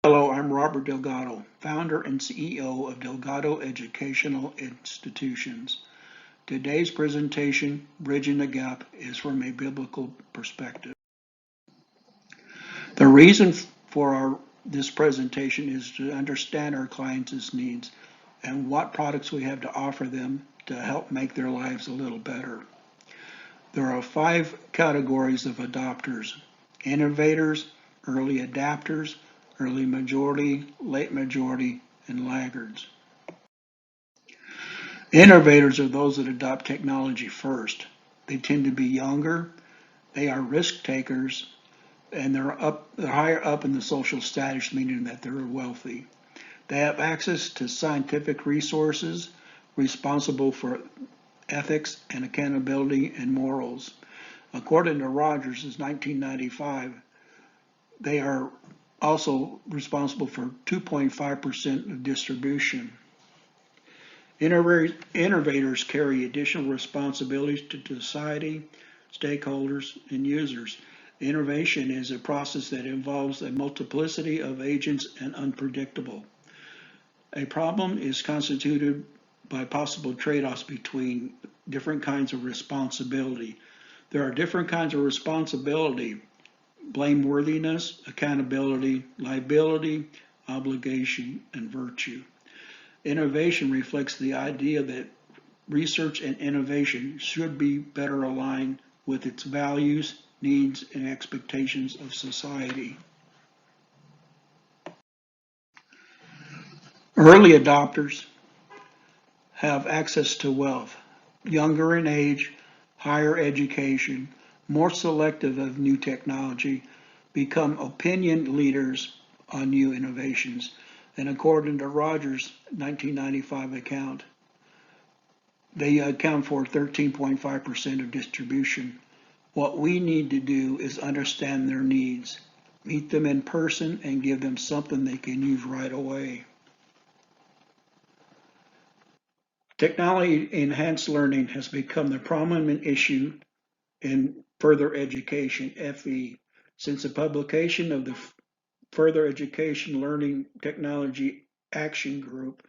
Hello, I'm Robert Delgado, founder and CEO of Delgado Educational Institutions. Today's presentation, Bridging the Gap, is from a biblical perspective. The reason for this presentation is to understand our clients' needs and what products we have to offer them to help make their lives a little better. There are 5 categories of adopters: innovators, early adapters, early majority, late majority, and laggards. Innovators are those that adopt technology first. They tend to be younger, they are risk takers, and they're higher up in the social status, meaning that they're wealthy. They have access to scientific resources, responsible for ethics and accountability and morals. According to Rogers' 1995, they are also responsible for 2.5% of distribution. Innovators carry additional responsibilities to society, stakeholders, and users. Innovation is a process that involves a multiplicity of agents and unpredictable. A problem is constituted by possible trade-offs between different kinds of responsibility. There are different kinds of responsibility: blameworthiness, accountability, liability, obligation, and virtue. Innovation reflects the idea that research and innovation should be better aligned with its values, needs, and expectations of society. Early adopters have access to wealth, younger in age, higher education, more selective of new technology, become opinion leaders on new innovations, and according to Rogers' 1995 account, they account for 13.5% of distribution. What we need to do is understand their needs, meet them in person, and give them something they can use right away. Technology enhanced learning has become the prominent issue in further education, FE, since the publication of the Further Education Learning Technology Action Group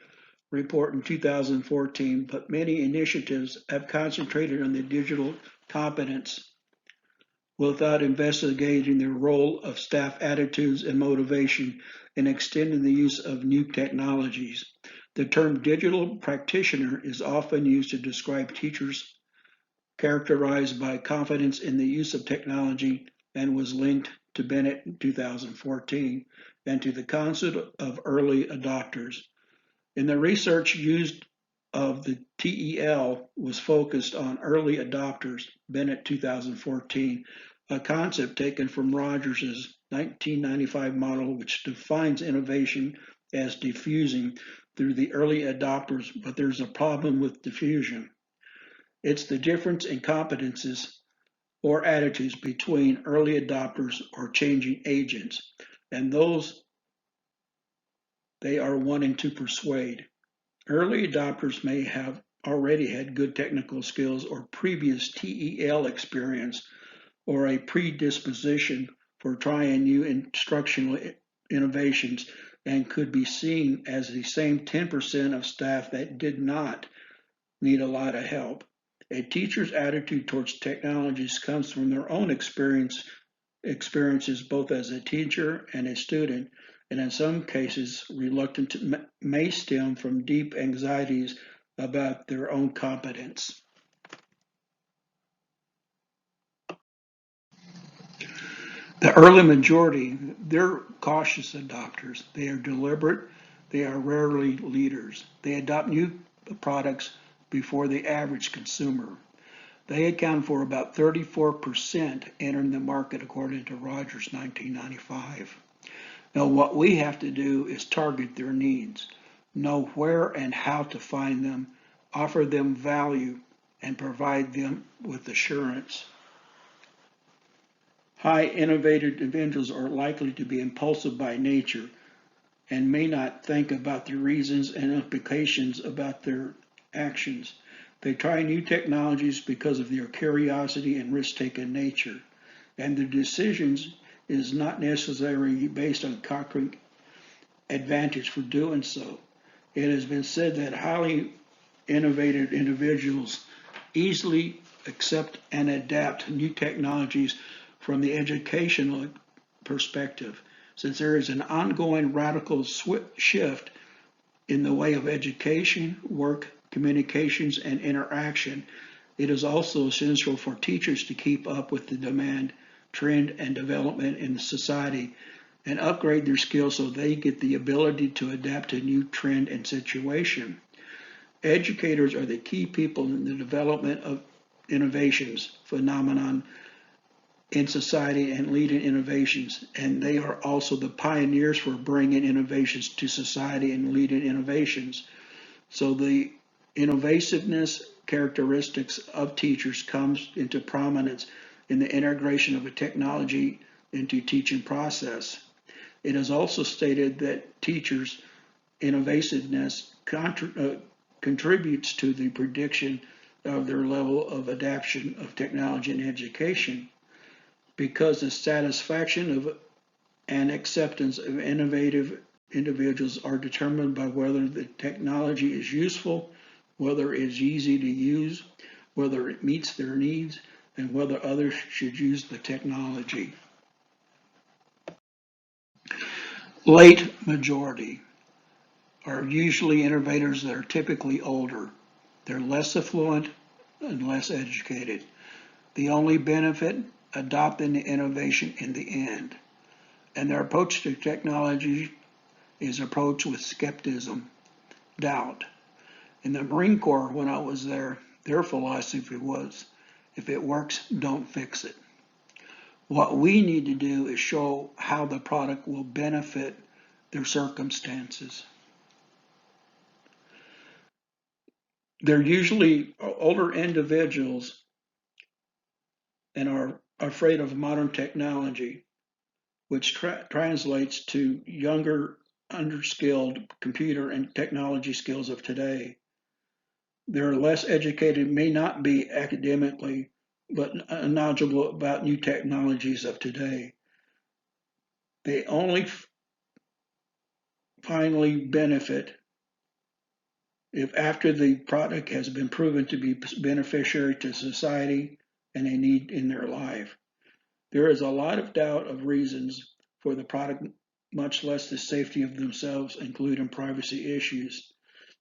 report in 2014, but many initiatives have concentrated on the digital competence without investigating the role of staff attitudes and motivation in extending the use of new technologies. The term digital practitioner is often used to describe teachers characterized by confidence in the use of technology and was linked to Bennett in 2014 and to the concept of early adopters. In the research used of the TEL was focused on early adopters, Bennett 2014, a concept taken from Rogers' 1995 model, which defines innovation as diffusing through the early adopters, but there's a problem with diffusion. It's the difference in competences or attitudes between early adopters or changing agents, and those they are wanting to persuade. Early adopters may have already had good technical skills or previous TEL experience or a predisposition for trying new instructional innovations and could be seen as the same 10% of staff that did not need a lot of help. A teacher's attitude towards technologies comes from their own experiences both as a teacher and a student, and in some cases, reluctant may stem from deep anxieties about their own competence. The early majority, they're cautious adopters. They are deliberate. They are rarely leaders. They adopt new products before the average consumer. They account for about 34% entering the market according to Rogers 1995. Now, what we have to do is target their needs, know where and how to find them, offer them value, and provide them with assurance. High innovative individuals are likely to be impulsive by nature and may not think about the reasons and implications about their actions. They try new technologies because of their curiosity and risk-taking nature, and their decisions is not necessarily based on concrete advantage for doing so. It has been said that highly innovative individuals easily accept and adapt new technologies from the educational perspective, since there is an ongoing radical shift in the way of education, work, communications, and interaction. It is also essential for teachers to keep up with the demand, trend, and development in society and upgrade their skills so they get the ability to adapt to new trend and situation. Educators are the key people in the development of innovations phenomenon in society and leading innovations, and they are also the pioneers for bringing innovations to society and leading innovations. So the innovativeness characteristics of teachers comes into prominence in the integration of a technology into teaching process. It is also stated that teachers' innovativeness contributes to the prediction of their level of adaptation of technology in education because the satisfaction of and acceptance of innovative individuals are determined by whether the technology is useful, whether it's easy to use, whether it meets their needs, and whether others should use the technology. Late majority are usually innovators that are typically older. They're less affluent and less educated. The only benefit, adopting the innovation in the end. And their approach to technology is approached with skepticism, doubt. In the Marine Corps, when I was there, their philosophy was, if it works, don't fix it. What we need to do is show how the product will benefit their circumstances. They're usually older individuals and are afraid of modern technology, which translates to younger, underskilled computer and technology skills of today. They're less educated, may not be academically, but knowledgeable about new technologies of today. They only finally benefit if after the product has been proven to be beneficiary to society and a need in their life. There is a lot of doubt of reasons for the product, much less the safety of themselves, including privacy issues.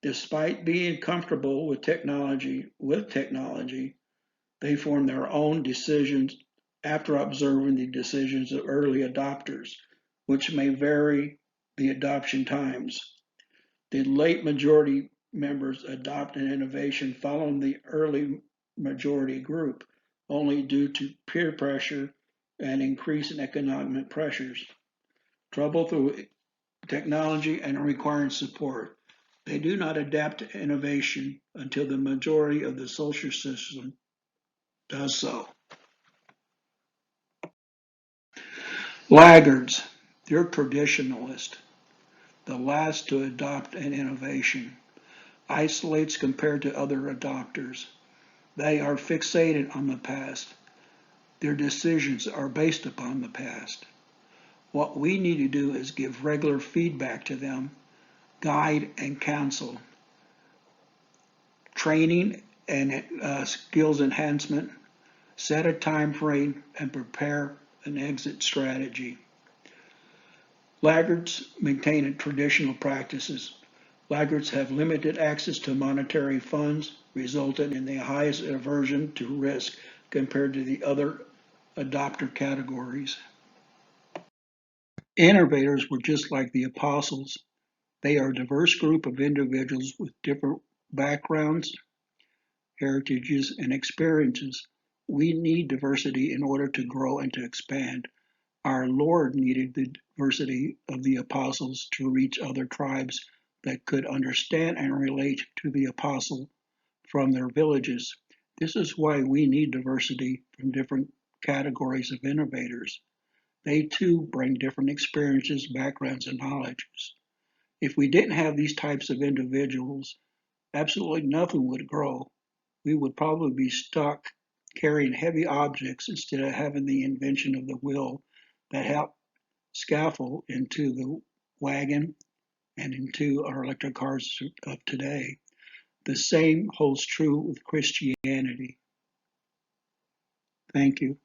Despite being comfortable with technology, they form their own decisions after observing the decisions of early adopters, which may vary the adoption times. The late majority members adopt an innovation following the early majority group, only due to peer pressure and increase in economic pressures. Trouble through technology and requiring support. They do not adapt to innovation until the majority of the social system does so. Laggards, they're traditionalist, the last to adopt an innovation. Isolates compared to other adopters. They are fixated on the past. Their decisions are based upon the past. What we need to do is give regular feedback to them, guide and counsel, training and skills enhancement, set a time frame, and prepare an exit strategy. Laggards maintain traditional practices. Laggards have limited access to monetary funds, resulting in the highest aversion to risk compared to the other adopter categories. Innovators were just like the apostles. They are a diverse group of individuals with different backgrounds, heritages, and experiences. We need diversity in order to grow and to expand. Our Lord needed the diversity of the apostles to reach other tribes that could understand and relate to the apostle from their villages. This is why we need diversity from different categories of innovators. They too bring different experiences, backgrounds, and knowledges. If we didn't have these types of individuals, absolutely nothing would grow. We would probably be stuck carrying heavy objects instead of having the invention of the wheel that helped scaffold into the wagon and into our electric cars of today. The same holds true with Christianity. Thank you.